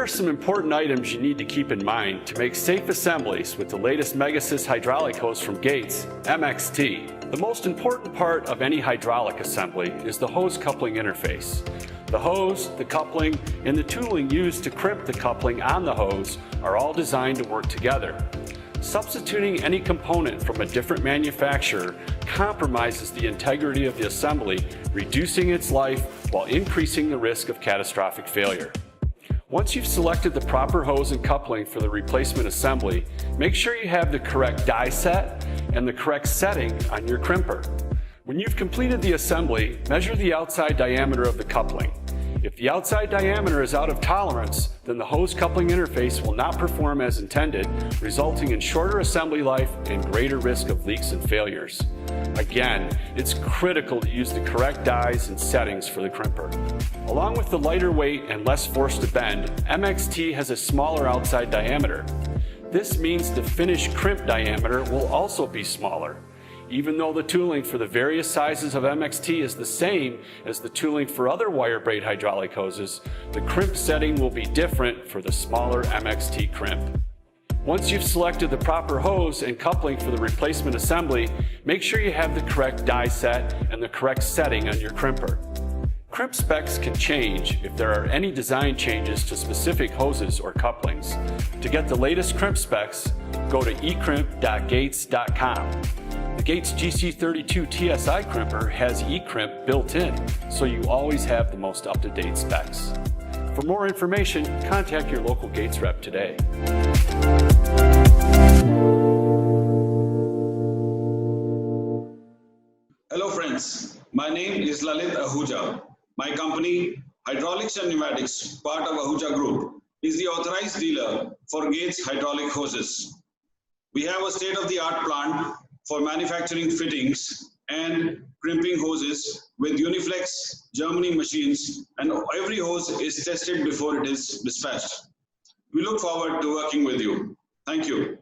Here are some important items you need to keep in mind to make safe assemblies with the latest Megasys hydraulic hose from Gates, MXT. The most important part of any hydraulic assembly is the hose coupling interface. The hose, the coupling, and the tooling used to crimp the coupling on the hose are all designed to work together. Substituting any component from a different manufacturer compromises the integrity of the assembly, reducing its life while increasing the risk of catastrophic failure. Once you've selected the proper hose and coupling for the replacement assembly, make sure you have the correct die set and the correct setting on your crimper. When you've completed the assembly, measure the outside diameter of the coupling. If the outside diameter is out of tolerance, then the hose coupling interface will not perform as intended, resulting in shorter assembly life and greater risk of leaks and failures. Again, it's critical to use the correct dies and settings for the crimper. Along with the lighter weight and less force to bend, MXT has a smaller outside diameter. This means the finished crimp diameter will also be smaller. Even though the tooling for the various sizes of MXT is the same as the tooling for other wire braid hydraulic hoses, the crimp setting will be different for the smaller MXT crimp. Once you've selected the proper hose and coupling for the replacement assembly, make sure you have the correct die set and the correct setting on your crimper. Crimp specs can change if there are any design changes to specific hoses or couplings. To get the latest crimp specs, go to ecrimp.gates.com. The Gates GC32 TSI crimper has eCrimp built in, so you always have the most up-to-date specs. For more information, contact your local Gates rep today. Hello friends, my name is Lalit Ahuja. My company, Hydraulics and Pneumatics, part of Ahuja Group, is the authorized dealer for Gates hydraulic hoses. We have a state-of-the-art plant for manufacturing fittings and crimping hoses with Uniflex Germany machines, and every hose is tested before it is dispatched. We look forward to working with you. Thank you.